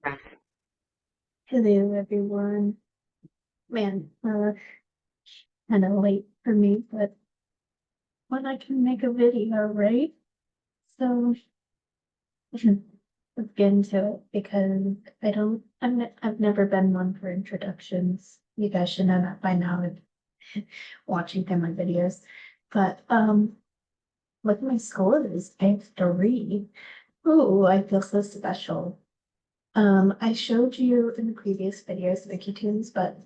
Hello, everyone. Man, kind of late for me, but when I can make a video, right? So let's get into it because I've never been one for introductions. You guys should know that by now if watching through my videos. But look at my scores. I have 3. Ooh, I feel so special. I showed you in the previous videos Vicky Tunes, but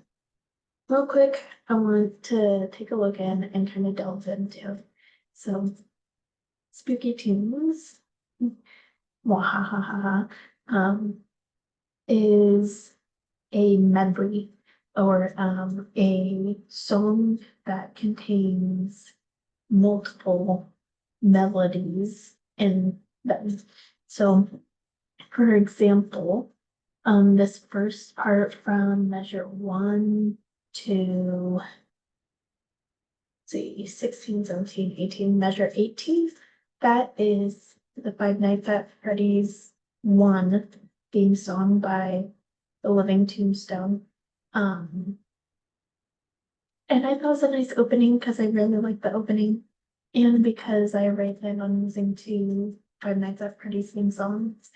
real quick, I want to take a look in and kind of delve into. So, Spooky Tunes, wahahaha, is a medley or a song that contains multiple melodies in them. So, for example, this first part from measure 1 to see 16, 17, 18, measure 18. That is the Five Nights at Freddy's 1 theme song by The Living Tombstone. And I thought it was a nice opening because I really like the opening and because I already planned on using 2 Five Nights at Freddy's theme songs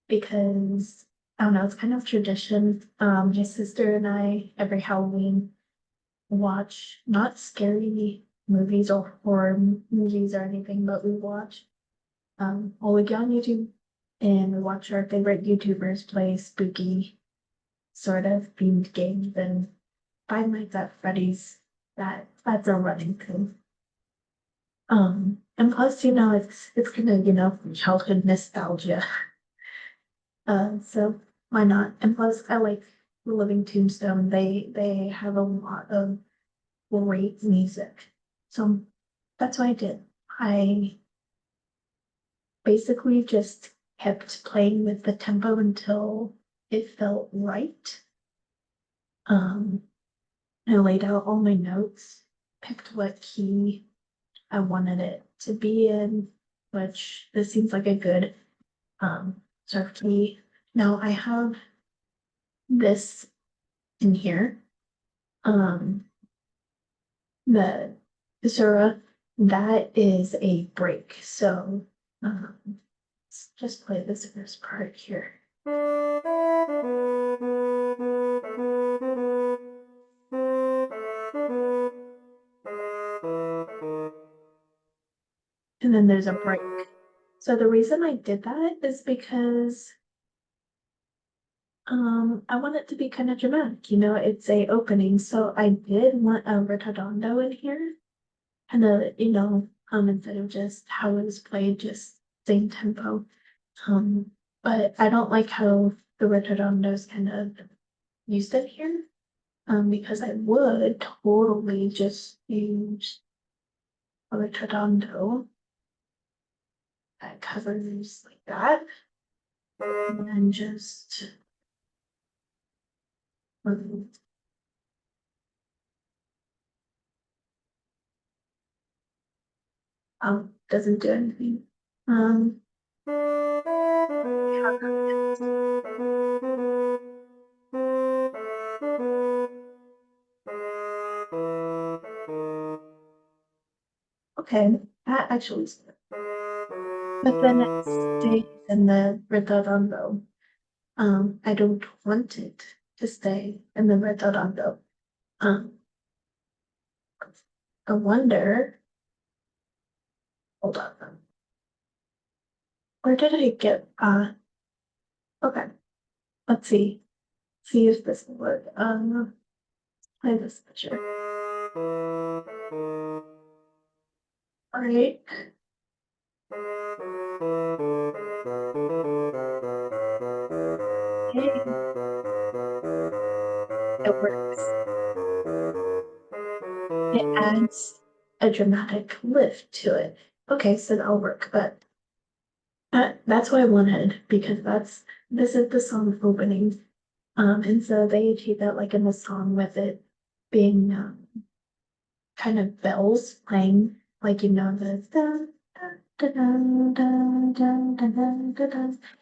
because I don't know, it's kind of tradition. My sister and I every Halloween watch not scary movies or horror movies or anything, but we watch well, we get on YouTube and we watch our favorite YouTubers play spooky sort of themed games and Five Nights at Freddy's. That's a running thing. And plus, it's kind of, childhood nostalgia. So why not? And plus I like the Living Tombstone. They have a lot of great music. So that's what I did. I basically just kept playing with the tempo until it felt right. I laid out all my notes, picked what key I wanted it to be in, which this seems like a good sort of key. Now I have this in here. The Zura, that is a break. So let's just play this first part here. And then there's a break. So the reason I did that is because I want it to be kind of dramatic, it's a opening. So I did want a ritondo in here. And instead of just how it was played, just same tempo. But I don't like how the ritondo kind of used it here. Because I would totally just use a ritondo that covers like that. And then just doesn't do anything. Okay, that actually is good. But then it stays in the redondo. I don't want it to stay in the redondo. I wonder. Hold on. Where did I get? Okay. Let's see. See if this will work. Play this picture. All right. Hey, it works. It adds a dramatic lift to it. Okay, so that'll work, but that's what I wanted because this is the song opening. And so they achieve that like in the song with it being kind of bells playing, like the da, da, da, da, da, da, da, da, da, da.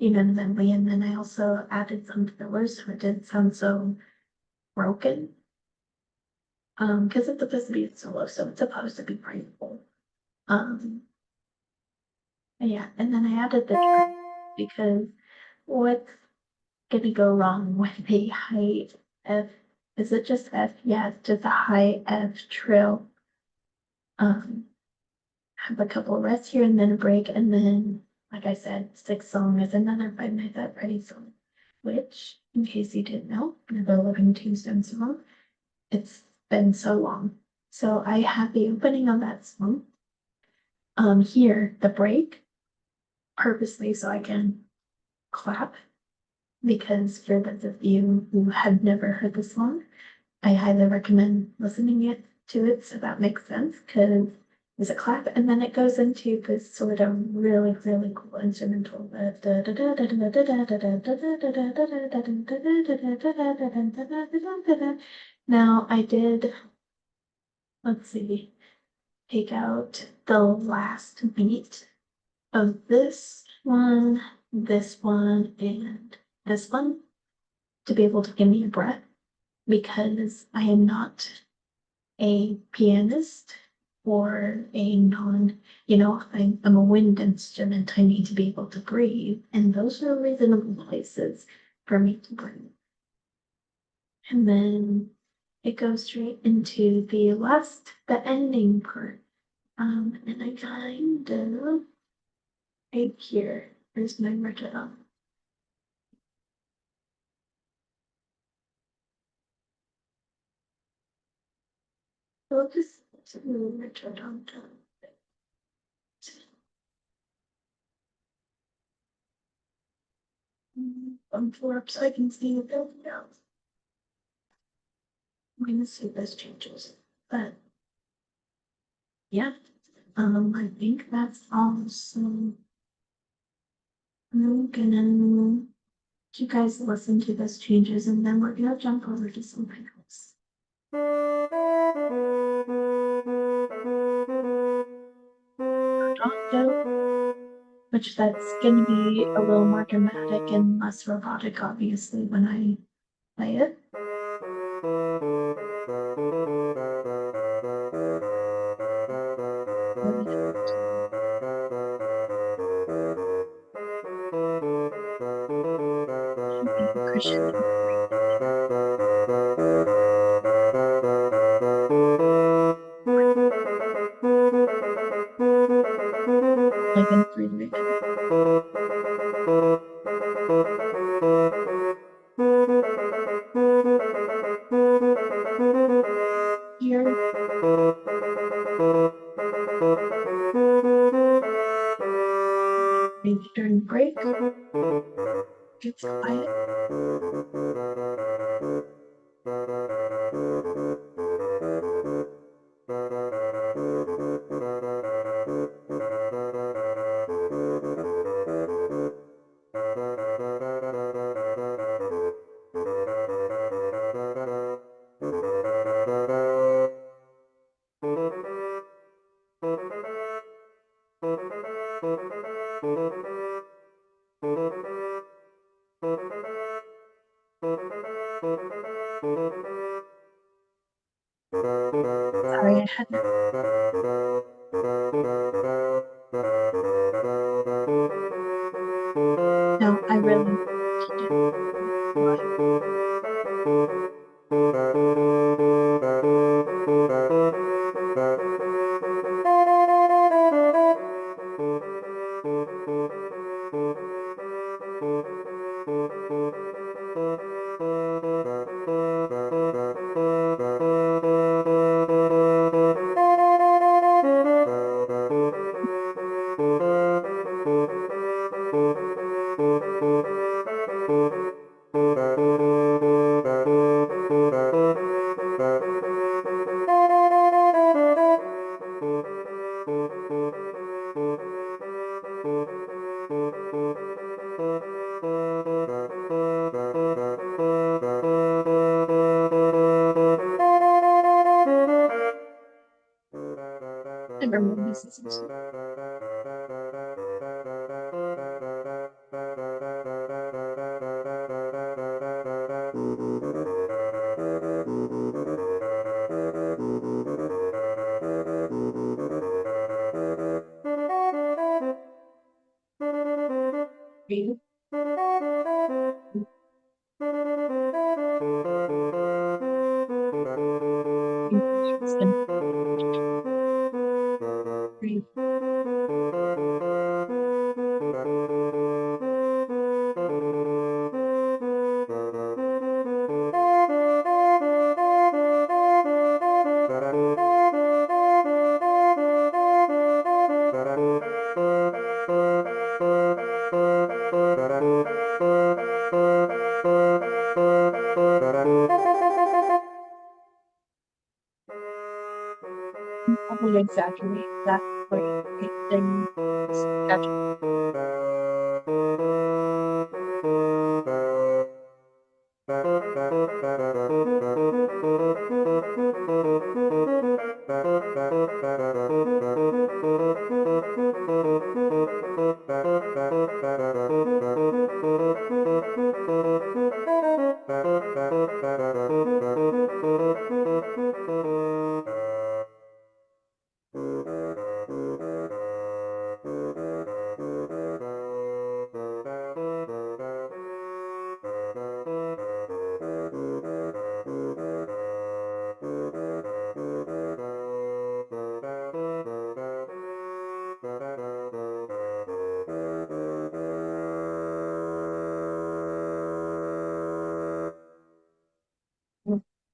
even Medley, and then I also added some fillers so it didn't sound so broken. Because it's supposed to be a solo, so it's supposed to be pretty full. Yeah, and then I added the trill because what's gonna go wrong with a high F? Is it just F? Yeah, it's just a high F trill. Have a couple of rests here and then a break, and then, like I said, sixth song is another Five Nights at Freddy's song, which, in case you didn't know, another Living Tombstone song. It's been so long. So I have the opening of that song. Here, the break, purposely so I can clap, because for those of you who have never heard the song, I highly recommend listening to it so that makes sense, because there's a clap and then it goes into this sort of really, really cool instrumental. Now I did, let's see, take out the last beat of this one, and this one to be able to give me a breath, because I am not a pianist or a I'm a wind instrument. I need to be able to breathe, and those are reasonable places for me to breathe. And then it goes straight into the ending part. And I kind of right here. Here's my metronome. So I'll just move metronome down. Four up so I can see the building now. I'm gonna see if this changes, but yeah, I think that's all. So I'm gonna let you guys listen to those changes, and then we're gonna jump over to something else. Which that's gonna be a little more dramatic and less robotic, obviously, when I play it. Crescendo. Like in 3 here. Maybe during break, gets quiet. Sorry, I had no, I really did. I remember this. Breathe. Breathe. Probably exaggerate that way. Then that's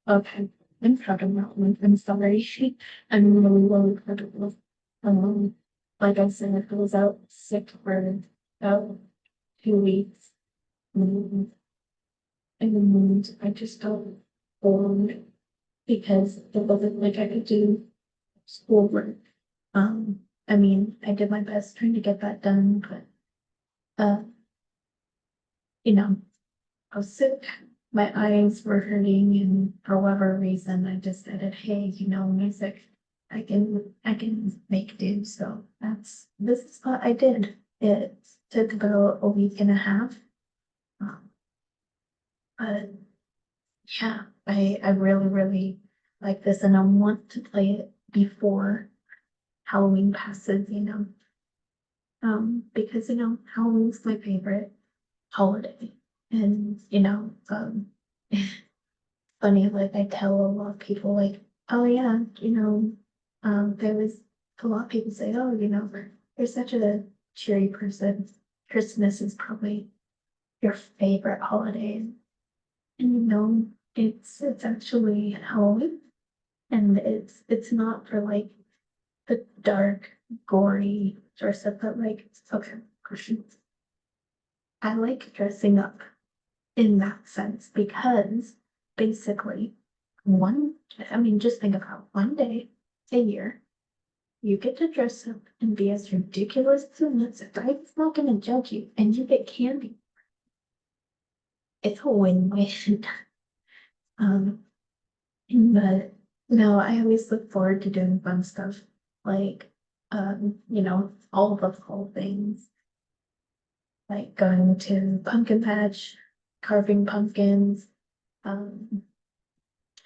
okay. I'm proud of that one. I'm sorry. I'm really, really proud of it. Like I said, I was out sick for about 2 weeks. Um, and I just felt bored because it wasn't like I could do schoolwork. I mean, I did my best trying to get that done, but uh, you know, I was sick. My eyes were hurting, and for whatever reason, I decided, hey, music, I can make do. So this is what I did. It took about a week and a half. Um, but yeah, I really, really like this, and I want to play it before Halloween passes. Because Halloween's my favorite holiday. And funny, like I tell a lot of people like, oh yeah, there was a lot of people say, oh, you're such a cheery person. Christmas is probably your favorite holiday. And it's actually Halloween. And it's not for like the dark, gory sort of stuff, but like, okay, questions. I like dressing up in that sense because basically I mean, just think about one day a year, you get to dress up and be as ridiculous as you want. It's not going to judge you and you get candy. It's a win-win. um, but no, I always look forward to doing fun stuff like, all the fall things, like going to pumpkin patch, carving pumpkins, um,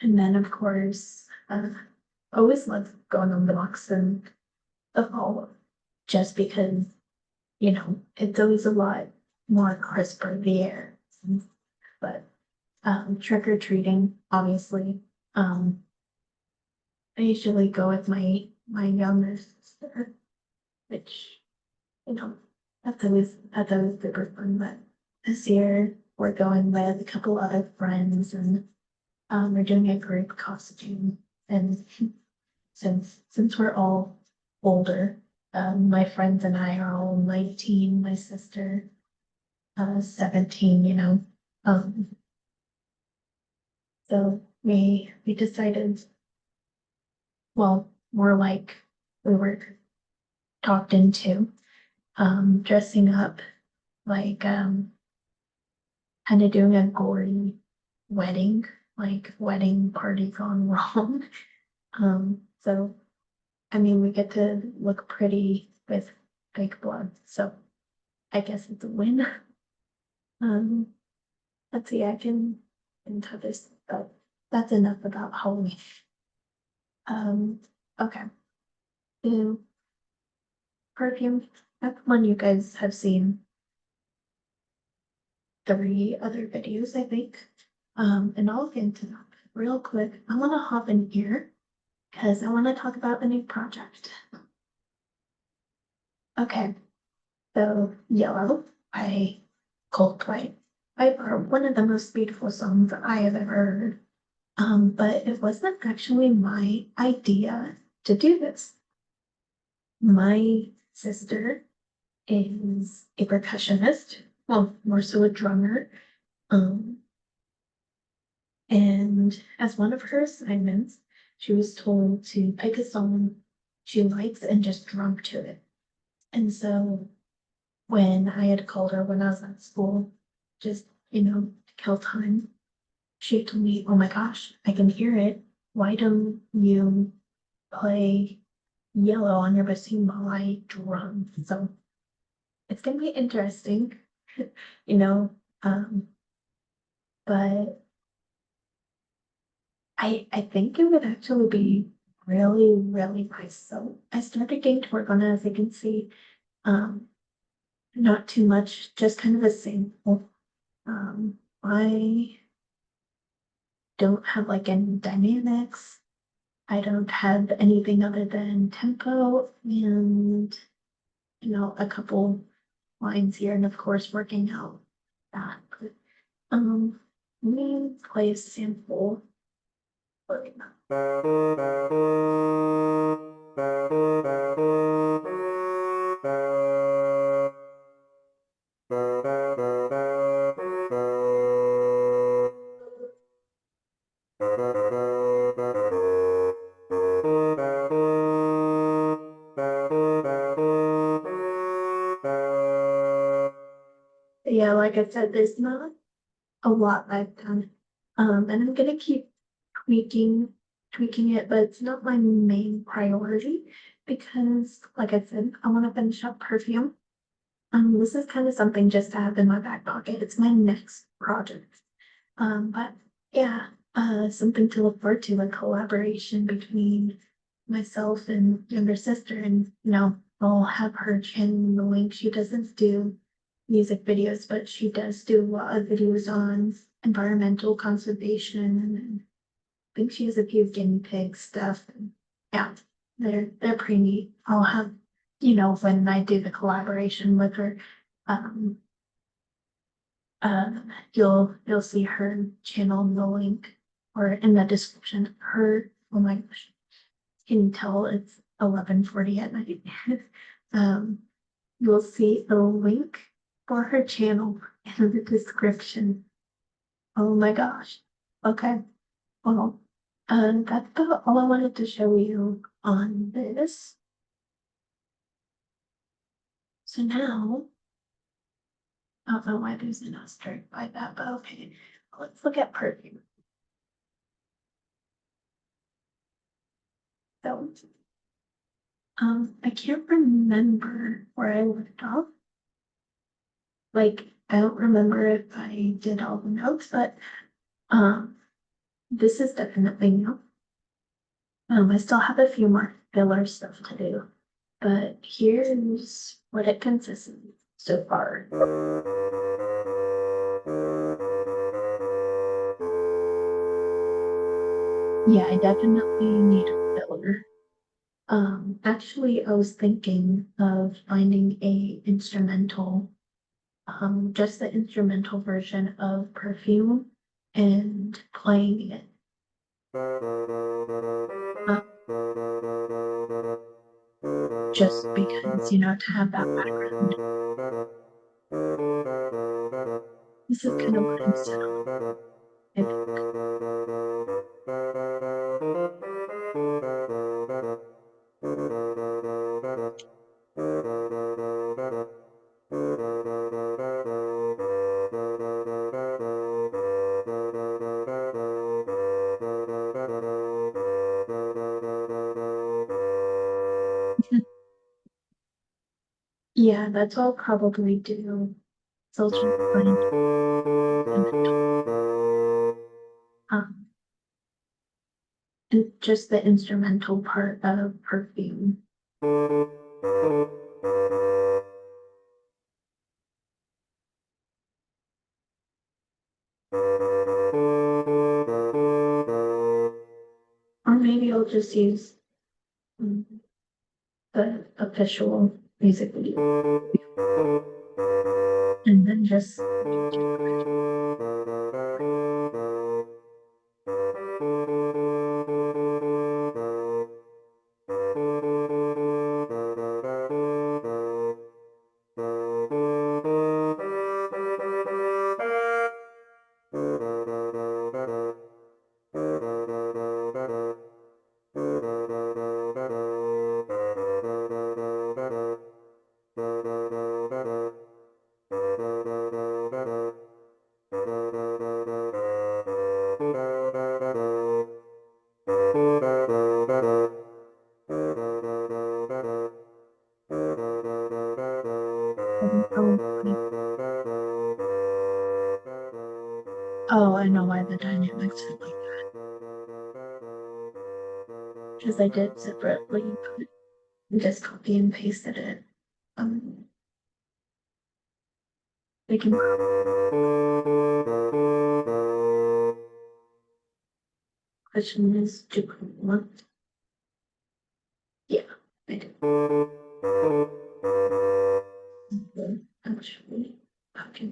and then of course, always love going on walks in the fall, just because, it's always a lot more crisper the air. But trick or treating, obviously. Um, I usually go with my younger sister, which, you know, that's always super fun. But this year we're going with a couple other friends, and we're doing a group costume. And since we're all older, my friends and I are all 19, my sister 17. Um, so we decided, well, more like we were talked into dressing up like kind of doing a gory wedding, like wedding party gone wrong. So I mean, we get to look pretty with fake blood, so I guess it's a win. Um, let's see, I can. into this, but that's enough about Halloween. Okay. So, Perfume, that's one you guys have seen 3 other videos, I think. And I'll get into that real quick. I want to hop in here because I want to talk about the new project. Okay, so Yellow by Coldplay. By far one of the most beautiful songs I have ever heard. But it wasn't actually my idea to do this. My sister is a percussionist, well, more so a drummer. Um, and as one of her assignments, she was told to pick a song she likes and just drum to it. And so when I had called her when I was at school, just, to kill time, she told me, oh my gosh, I can hear it. Why don't you play Yellow on your bassoon while I drum? So it's gonna be interesting, you know, um, but I think it would actually be really, really nice. So I started getting to work on it, as you can see. Um, not too much, just kind of a sample. I don't have like any dynamics. I don't have anything other than tempo and, a couple lines here, and of course working out that. But, let me play a sample. Yeah, like I said, there's not a lot I've done. And I'm gonna keep tweaking it, but it's not my main priority because, like I said, I want to finish up Perfume. This is kind of something just to have in my back pocket. It's my next project. But yeah, something to look forward to, a collaboration between myself and younger sister, and I'll have her channel the link. She doesn't do music videos, but she does do a lot of videos on environmental conservation, and I think she has a few guinea pig stuff. And yeah, they're pretty neat. I'll have, when I do the collaboration with her, um, uh, you'll see her channel in the link or in the description. Oh my gosh, can you tell it's 11:40 at night? um, you'll see a link for her channel in the description. Oh my gosh. Okay. Well, that's about all I wanted to show you on this. So now, I don't know why there's an asterisk by that, but okay. Let's look at Perfume. So, I can't remember where I left off. Like, I don't remember if I did all the notes, but this is definitely new. I still have a few more filler stuff to do, but here's what it consists of so far. Yeah, I definitely need a filler. Actually, I was thinking of finding a instrumental, just the instrumental version of Perfume and playing it. Uh, just because, to have that background. This is kind of what I'm set on. I think. Yeah, that's what I'll probably do. So I'll try to find instrumental. Um, and just the instrumental part of Perfume. Or maybe I'll just use the official music video and then just oh, I know why the dynamics are like because I did separately just copy and pasted it. We can question is to one. Yeah, I did. Actually, okay.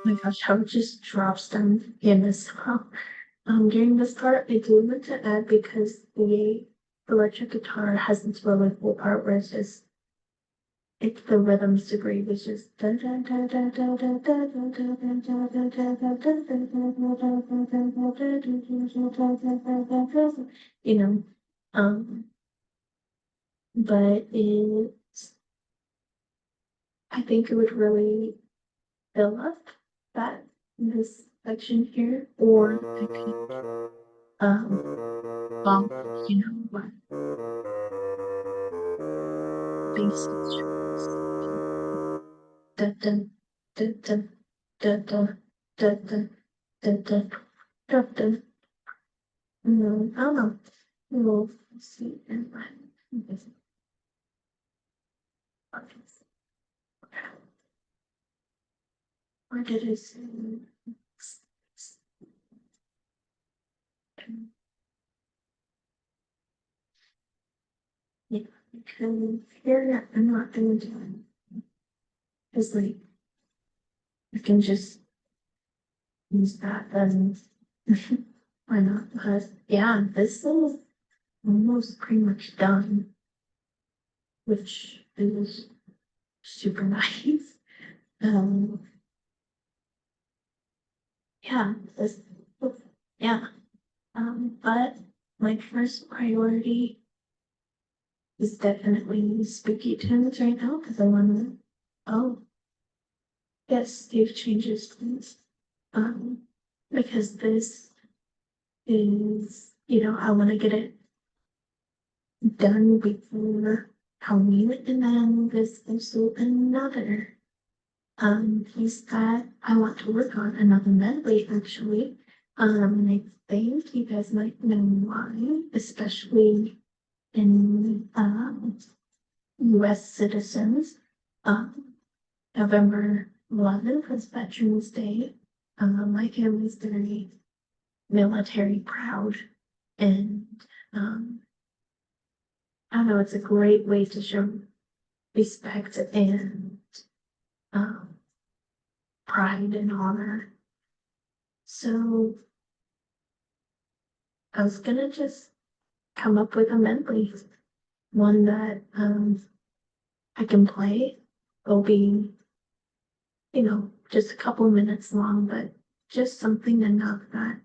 Oh my gosh, how it just drops down in this song. During this part, I do want to add because the electric guitar has this really cool part where it's the rhythms degree, which is you know, but I think it would really fill up that this section here, or I could bump, what bass dun dun dun dun dun dun dun dun dun dun dun dun. I don't know. We'll see. Where did I see? Yeah, because here I'm not gonna do it. Cause like I can just use that then. Why not? Because yeah, this is almost pretty much done, which is super nice. Um, yeah, yeah. But my first priority is definitely spooky tunes right now because I want to. Oh, yes, they've changed things. Um, because this is, I want to get it done before Halloween, and then there's also another piece that I want to work on, another medley actually. And I think you guys might know why, especially in US citizens. November 11th is Veterans Day. My family's very military proud, and I don't know, it's a great way to show respect and um, pride and honor. So I was gonna just come up with a medley, one that I can play. It'll be, just a couple minutes long, but just something enough that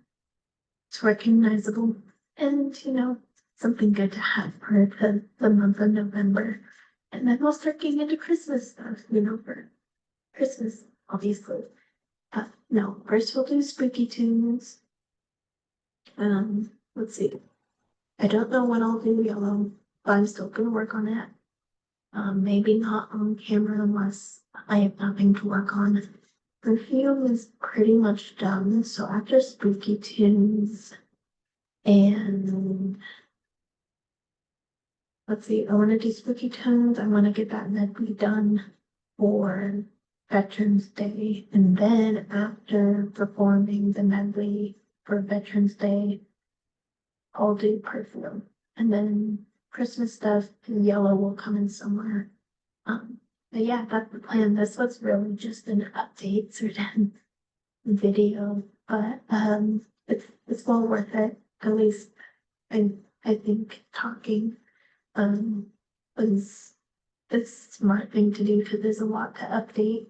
it's recognizable and, something good to have for the month of November. And then we'll start getting into Christmas stuff, for Christmas, obviously. No, first we'll do spooky tunes. Let's see. I don't know when I'll do yellow, but I'm still gonna work on it. Maybe not on camera unless I have nothing to work on. Perfume is pretty much done, so after spooky tunes and let's see, I want to do spooky tunes. I want to get that medley done for Veterans Day, and then after performing the medley for Veterans Day, I'll do perfume, and then Christmas stuff and yellow will come in somewhere. But yeah, that's the plan. This was really just an update sort of video, but it's well worth it. At least I think talking was a smart thing to do because there's a lot to update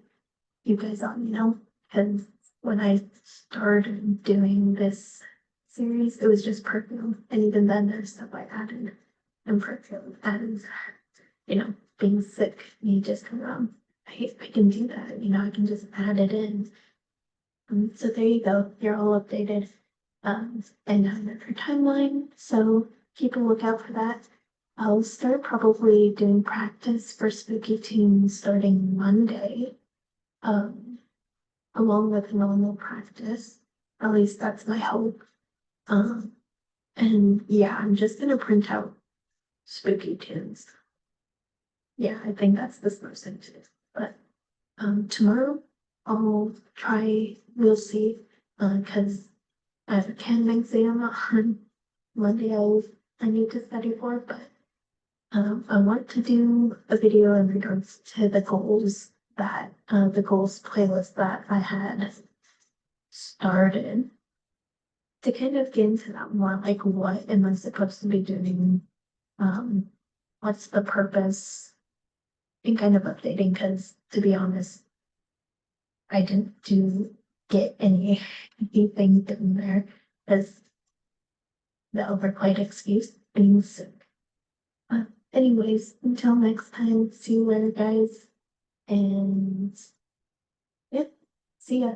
you guys on, because when I started doing this series, it was just perfume, and even then there's stuff I added and perfume and being sick, you just I can do that, I can just add it in. So there you go, you're all updated. And now another timeline, so keep a lookout for that. I'll start probably doing practice for spooky tunes starting Monday, along with normal practice. At least that's my hope. And yeah, I'm just gonna print out spooky tunes. Yeah, I think that's the smart thing to do. But tomorrow I'll try, we'll see, because I have a Chem exam on Monday I need to study for, but I want to do a video in regards to the goals playlist that I had started to kind of get into that more, like what am I supposed to be doing? What's the purpose? And kind of updating, because to be honest, I didn't get anything done there as the overplayed excuse being sick. Anyways, until next time, see you later, guys, and yeah, see ya.